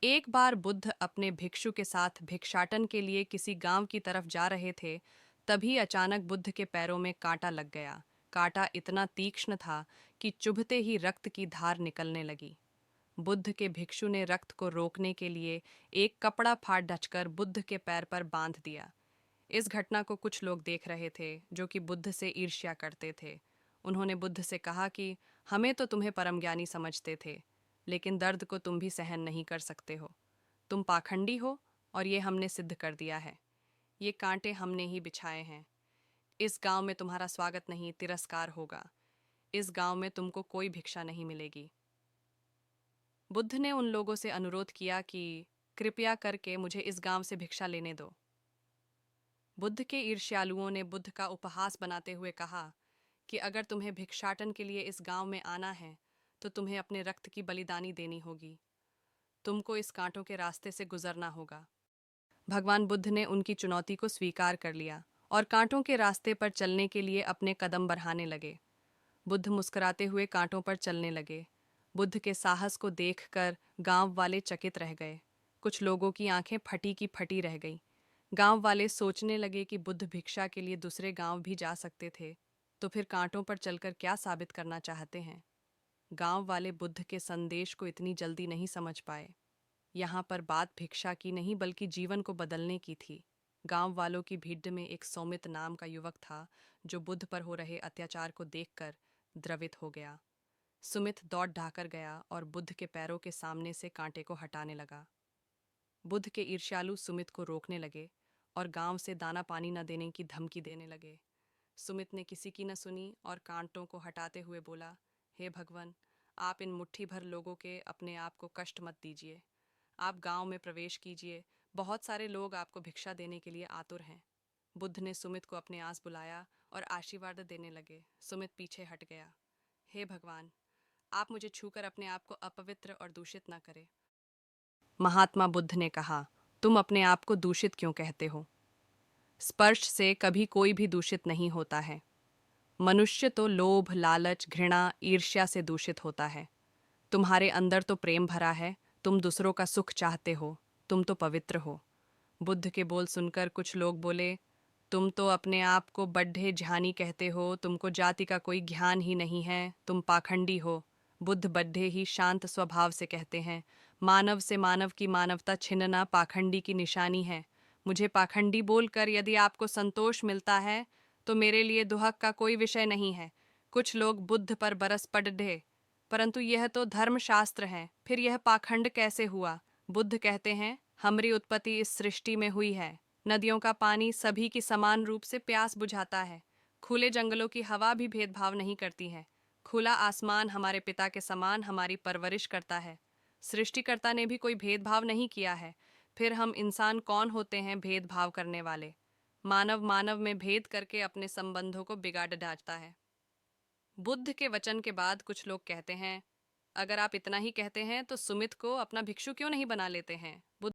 एक बार बुद्ध अपने भिक्षु के साथ भिक्षाटन के लिए किसी गांव की तरफ जा रहे थे। तभी अचानक बुद्ध के पैरों में कांटा लग गया। कांटा इतना तीक्ष्ण था कि चुभते ही रक्त की धार निकलने लगी। बुद्ध के भिक्षु ने रक्त को रोकने के लिए एक कपड़ा फाड़ ढचकर बुद्ध के पैर पर बांध दिया। इस घटना को कुछ लोग देख रहे थे जो कि बुद्ध से ईर्ष्या करते थे। उन्होंने बुद्ध से कहा कि हमें तो तुम्हें परम ज्ञानी समझते थे, लेकिन दर्द को तुम भी सहन नहीं कर सकते हो। तुम पाखंडी हो और ये हमने सिद्ध कर दिया है। ये कांटे हमने ही बिछाए हैं। इस गांव में तुम्हारा स्वागत नहीं, तिरस्कार होगा। इस गांव में तुमको कोई भिक्षा नहीं मिलेगी। बुद्ध ने उन लोगों से अनुरोध किया कि कृपया करके मुझे इस गांव से भिक्षा लेने दो। बुद्ध के ईर्ष्यालुओं ने बुद्ध का उपहास बनाते हुए कहा कि अगर तुम्हें भिक्षाटन के लिए इस गांव में आना है तो तुम्हें अपने रक्त की बलिदानी देनी होगी। तुमको इस कांटों के रास्ते से गुजरना होगा। भगवान बुद्ध ने उनकी चुनौती को स्वीकार कर लिया और कांटों के रास्ते पर चलने के लिए अपने कदम बढ़ाने लगे। बुद्ध मुस्कुराते हुए कांटों पर चलने लगे। बुद्ध के साहस को देखकर गांव वाले चकित रह गए। कुछ लोगों की आंखें फटी की फटी रह गईं। गांव वाले सोचने लगे कि बुद्ध भिक्षा के लिए दूसरे गांव भी जा सकते थे, तो फिर कांटों पर चलकर क्या साबित करना चाहते हैं। गांव वाले बुद्ध के संदेश को इतनी जल्दी नहीं समझ पाए। यहाँ पर बात भिक्षा की नहीं बल्कि जीवन को बदलने की थी। गांव वालों की भीड़ में एक सौमित नाम का युवक था जो बुद्ध पर हो रहे अत्याचार को देखकर द्रवित हो गया। सुमित दौड़ ढाकर गया और बुद्ध के पैरों के सामने से कांटे को हटाने लगा। बुद्ध के ईर्ष्यालु सुमित को रोकने लगे और गांव से दाना पानी न देने की धमकी देने लगे। सुमित ने किसी की न सुनी और कांटों को हटाते हुए बोला, हे भगवान, आप इन मुट्ठी भर लोगों के अपने आप को कष्ट मत दीजिए। आप गांव में प्रवेश कीजिए। बहुत सारे लोग आपको भिक्षा देने के लिए आतुर हैं। बुद्ध ने सुमित को अपने आस बुलाया और आशीर्वाद देने लगे। सुमित पीछे हट गया। हे भगवान, आप मुझे छूकर अपने आप को अपवित्र और दूषित न करें। महात्मा बुद्ध ने कहा, तुम अपने आप को दूषित क्यों कहते हो? स्पर्श से कभी कोई भी दूषित नहीं होता है। मनुष्य तो लोभ, लालच, घृणा, ईर्ष्या से दूषित होता है। तुम्हारे अंदर तो प्रेम भरा है। तुम दूसरों का सुख चाहते हो। तुम तो पवित्र हो। बुद्ध के बोल सुनकर कुछ लोग बोले, तुम तो अपने आप को बड्ढे झानी कहते हो। तुमको जाति का कोई ज्ञान ही नहीं है। तुम पाखंडी हो। बुद्ध बड्ढे ही शांत स्वभाव से कहते हैं, मानव से मानव की मानवता छिनना पाखंडी की निशानी है। मुझे पाखंडी बोलकर यदि आपको संतोष मिलता है तो मेरे लिए दुहक का कोई विषय नहीं है। कुछ लोग बुद्ध पर बरस पड़े, परंतु यह तो धर्मशास्त्र है, फिर यह पाखंड कैसे हुआ? बुद्ध कहते हैं, हमारी उत्पत्ति इस सृष्टि में हुई है। नदियों का पानी सभी की समान रूप से प्यास बुझाता है। खुले जंगलों की हवा भी भेदभाव नहीं करती है। खुला आसमान हमारे पिता के समान हमारी परवरिश करता है। सृष्टिकर्ता ने भी कोई भेदभाव नहीं किया है। फिर हम इंसान कौन होते हैं भेदभाव करने वाले? मानव मानव में भेद करके अपने संबंधों को बिगाड़ डालता है। बुद्ध के वचन के बाद कुछ लोग कहते हैं, अगर आप इतना ही कहते हैं तो सुमित को अपना भिक्षु क्यों नहीं बना लेते हैं? बुद्ध